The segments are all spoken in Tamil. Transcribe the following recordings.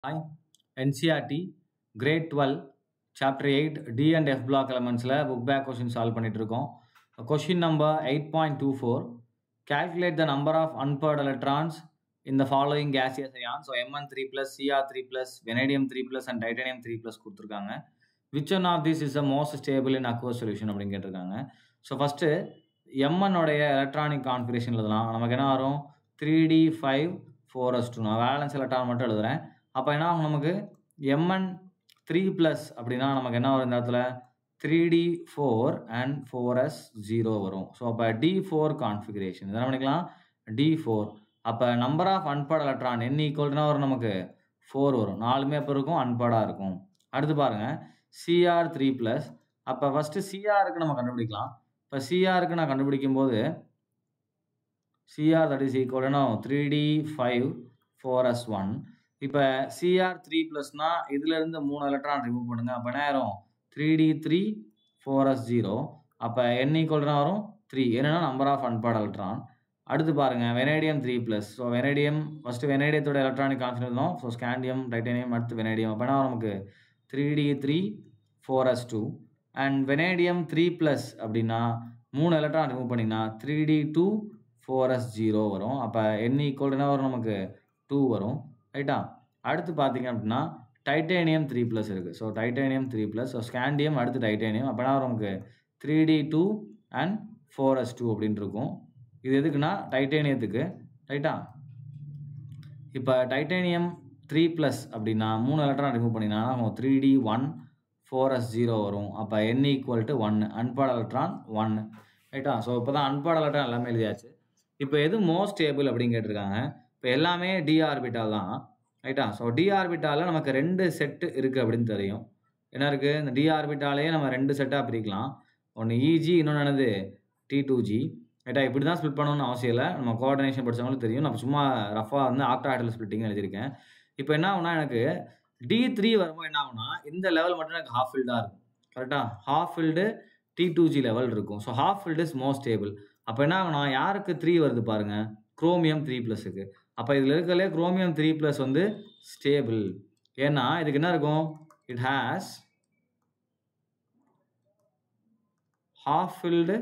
Hi, NCRT Grade 12 Chapter 8 D and F block elements book back question solve பண்ணிட்டு இருக்கோம். Question number 8.24 calculate the number of unpaired electrons in the following gaseous ions. So Mn3 plus Cr3 plus vanadium 3 plus and titanium 3 plus கொடுத்திருக்காங்க. Which one of these is the most stable in aqueous solution அப்படின்னு கேட்டிருக்காங்க. So first Mn உடைய electronic configuration எழுதலாம். நமக்கு என்ன வரும் 3d5 4s2. நான் வேலன்ஸ் எலக்ட்ரான் மட்டும் எழுதுறேன். அப்போ என்ன ஆகும் நமக்கு Mn3 plus அப்படின்னா நமக்கு என்ன வரும் இந்த இடத்துல 3d4 and 4s0 வரும். ஸோ அப்போ d4 கான்ஃபிகரேஷன் இதை பண்ணிக்கலாம் d4. அப்போ number of unpaired electron n ஈக்குவல்னா வரும் நமக்கு 4 வரும். நாலுமே எப்போ இருக்கும் அன்பேர்டாக இருக்கும். அடுத்து பாருங்க Cr3 plus. அப்போ ஃபஸ்ட்டு Crக்கு நம்ம கண்டுபிடிக்கலாம். இப்போ Crக்கு நான் கண்டுபிடிக்கும் போது Cr that is equal to 3d5 4s1. இப்போ Cr3 plusனா இதுல இருந்து 3 எலக்ட்ரான் ரிமூவ் பண்ணுங்க. அப்போ என்ன ஆயிரும் 3d3 4s0. அப்போ n equal to வரும் 3. என்னன்னா நம்பர் ஆஃப் அன்பேர்ட் எலக்ட்ரான். அடுத்து பாருங்க vanadium 3 plus. So vanadium first வெனேடியத்தோட எலக்ட்ரானிக் கான்ஃபிகரேஷன் தான். ஸோ ஸ்காண்டியம் டைட்டானியம் அடுத்து வெனேடியம். அப்போ என்ன வரும் நமக்கு 3d3 4s2 and vanadium 3 plus அப்படின்னா 3 எலக்ட்ரான் ரிமூவ் பண்ணிங்கன்னா 3d2 4s0 வரும். அப்போ n equal to வரும் நமக்கு 2 வரும். ரைட்டா? அடுத்து பார்த்தீங்க அப்படின்னா டைட்டானியம் 3 plus இருக்குது. So titanium 3 plus. So scandium அடுத்து டைட்டானியம். அப்போனா நமக்கு 3d2 அண்ட் 4s2 அப்படின்னு இருக்கும். இது எதுக்குன்னா டைட்டானியத்துக்கு. ரைட்டா? இப்போ டைட்டானியம் 3 plus அப்படின்னா 3 எலக்ட்ரான் ரிமூவ் பண்ணினா 3d1 4s0 வரும். அப்போ n equal to 1. அன்பேர்ட் எலக்ட்ரான் 1. ரைட்டா? ஸோ இப்போ தான் அன்பேர்ட் எலக்ட்ரான் எல்லாமே எழுதியாச்சு. இப்போ எது மோஸ்ட் ஸ்டேபிள் அப்படின்னு கேட்டிருக்காங்க. இப்போ எல்லாமே டி ஆர்பிட்டால் தான். ரைட்டா? ஸோ டி ஆர்பிட்டாலில் நமக்கு 2 செட்டு இருக்குது அப்படின்னு தெரியும். என்ன இருக்குது இந்த டி ஆர்பிட்டாலேயே நம்ம 2 செட்டாக பிரிக்கலாம். ஒன்று இஜி இன்னொன்று என்னது T2g. ரைட்டா? இப்படி தான் ஸ்பிளிட் பண்ணணும்னு அவசியம் இல்லை. நம்ம கோஆர்டினேஷன் படித்தவங்களுக்கு தெரியும். நம்ம சும்மா ரஃபாக வந்து ஆக்டாய்டல் ஸ்பிளிட்டிங் எழுதியிருக்கேன். இப்போ என்ன ஆகுனா எனக்கு D3 வரும்போது என்ன ஆகுனா இந்த லெவல் மட்டும் எனக்கு ஹாஃப் ஃபில்டாக இருக்கும். கரெக்டாக? ஹாஃப் ஃபில்டு T2g லெவல் இருக்கும். So half field is most stable. அப்போ என்ன ஆகுனா யாருக்கு 3 வருது பாருங்க குரோமியம் 3 ப்ளஸுக்கு. அப்போ இதில் இருக்கிறதுலே குரோமியம் 3 ப்ளஸ் வந்து ஸ்டேபிள். ஏன்னா இதுக்கு என்ன இருக்கும் it has half field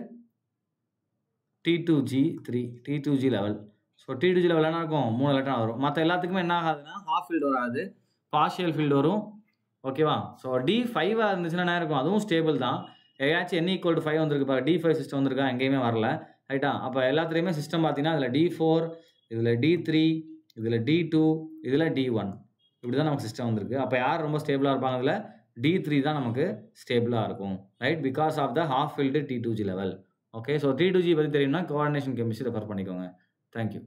T2g level. So T2g level என்ன இருக்கும் 3 எலக்ட்ரான் வரும். மற்ற எல்லாத்துக்குமே என்ன ஆகாதுன்னா ஹாஃப் ஃபீல்டு வராது, பார்ஷியல் ஃபீல்டு வரும். ஓகேவா? ஸோ D5 இருந்துச்சுன்னா என்ன இருக்கும் அதுவும் ஸ்டேபிள் தான். ஏதாச்சும் n equal to 5 வந்திருக்கு பாரு D5 சிஸ்டம் வந்திருக்கா எங்கேயுமே வரல. ரைட்டா? அப்போ எல்லாத்துலேயுமே சிஸ்டம் பார்த்தீங்கன்னா இதில் D4 இதில் D3 இதில் D2 இதில் D1 இப்படி தான் நமக்கு சிஸ்டம் வந்திருக்கு. அப்போ யார் ரொம்ப ஸ்டேபிளாக இருப்பாங்க இதில் D3 தான் நமக்கு ஸ்டேபிளாக இருக்கும். Right? Because of the half filled T2g level. Okay? So T2g பற்றி தெரியும்னா கோஆர்டினேஷன் கெமிஸ்ட்ரி ரெஃபர் பண்ணிக்கோங்க. தேங்க்யூ.